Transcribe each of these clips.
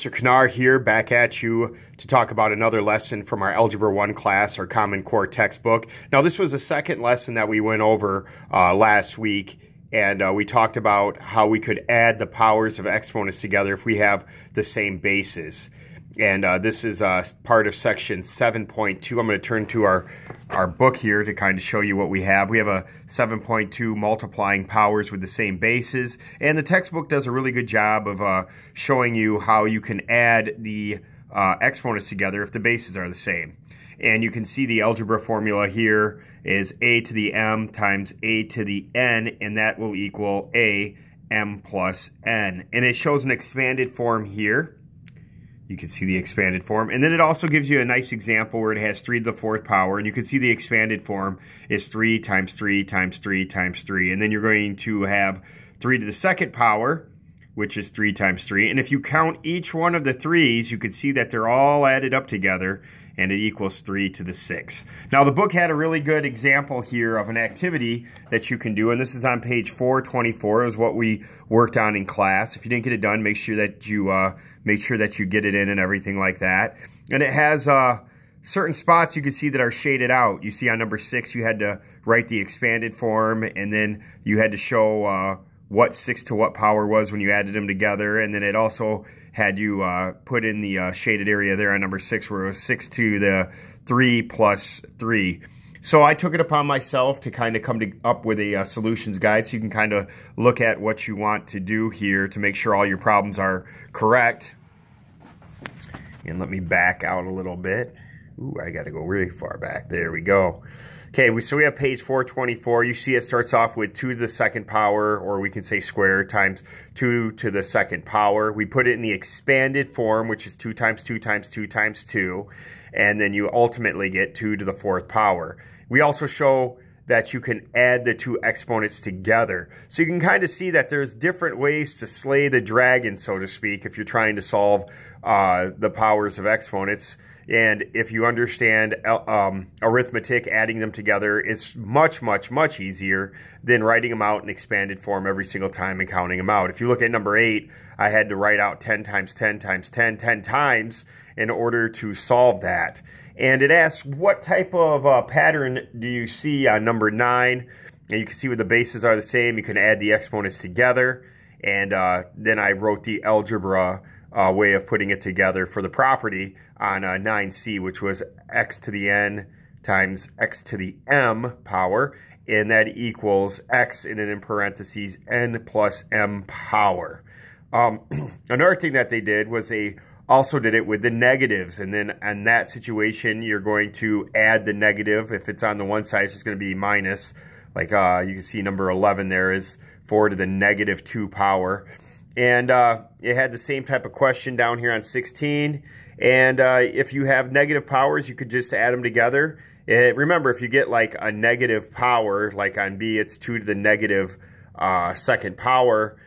Mr. Kanaar here, back at you to talk about another lesson from our Algebra 1 class, our Common Core textbook. Now, this was the second lesson that we went over last week, and we talked about how we could add the powers of exponents together if we have the same bases. And this is part of section 7.2. I'm going to turn to our book here to kind of show you what we have. We have a 7.2 multiplying powers with the same bases. And the textbook does a really good job of showing you how you can add the exponents together if the bases are the same. And you can see the algebra formula here is a to the m times a to the n, and that will equal a m plus n. And it shows an expanded form here. You can see the expanded form. And then it also gives you a nice example where it has 3 to the 4th power. And you can see the expanded form is 3 times 3 times 3 times 3. And then you're going to have 3 to the 2nd power, which is 3 times 3. And if you count each one of the 3's, you can see that they're all added up together, and it equals 3 to the 6th. Now, the book had a really good example here of an activity that you can do, and this is on page 424. It was what we worked on in class. If you didn't get it done, make sure that you get it in and everything like that. And it has certain spots you can see that are shaded out. You see on number 6, you had to write the expanded form, and then you had to show what 6 to what power was when you added them together. And then it also had you put in the shaded area there on number 6 where it was 6 to the 3 plus 3. So I took it upon myself to kind of come up with a solutions guide so you can kind of look at what you want to do here to make sure all your problems are correct. And let me back out a little bit. Ooh, I got to go really far back. There we go. Okay, so we have page 424. You see it starts off with 2 to the 2nd power, or we can say square, times 2 to the 2nd power. We put it in the expanded form, which is 2 times 2 times 2 times 2. And then you ultimately get 2 to the 4th power. We also show that you can add the two exponents together. So you can kind of see that there's different ways to slay the dragon, so to speak, if you're trying to solve the powers of exponents. And if you understand arithmetic, adding them together is much, much, much easier than writing them out in expanded form every single time and counting them out. If you look at number 8, I had to write out 10 times 10 times 10, 10 times in order to solve that. And it asks, what type of pattern do you see on number 9? And you can see where the bases are the same. You can add the exponents together. And then I wrote the algebra way of putting it together for the property on 9c, which was x to the n times x to the m power. And that equals x, and then in parentheses, n plus m power. Another thing that they did was they also did it with the negatives, and then in that situation you're going to add the negative. If it's on the one side, it's just going to be minus, like you can see number 11 there is 4 to the negative 2 power. And it had the same type of question down here on 16, and if you have negative powers, you could just add them together. Remember, if you get like a negative power, like on B it's 2 to the negative 2nd power,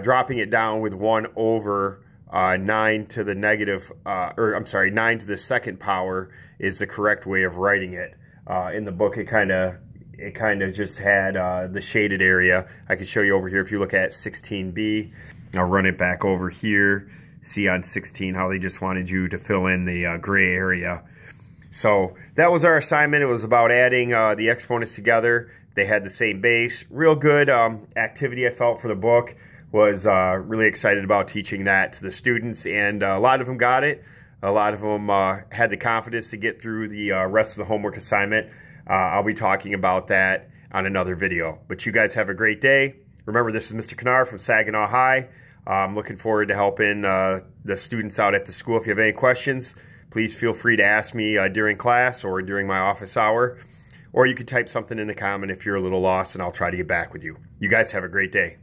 dropping it down with 1 over 9 to the negative, 9 to the 2nd power is the correct way of writing it. In the book, it kind of just had the shaded area. I can show you over here if you look at 16b. I'll run it back over here. See on 16 how they just wanted you to fill in the gray area. So that was our assignment. It was about adding the exponents together. They had the same base. Real good activity, I felt, for the book. Was really excited about teaching that to the students, and a lot of them got it. A lot of them had the confidence to get through the rest of the homework assignment. I'll be talking about that on another video. But you guys have a great day. Remember, this is Mr. Kanaar from Saginaw High. I'm looking forward to helping the students out at the school. If you have any questions, please feel free to ask me during class or during my office hour. Or you could type something in the comment if you're a little lost, and I'll try to get back with you. You guys have a great day.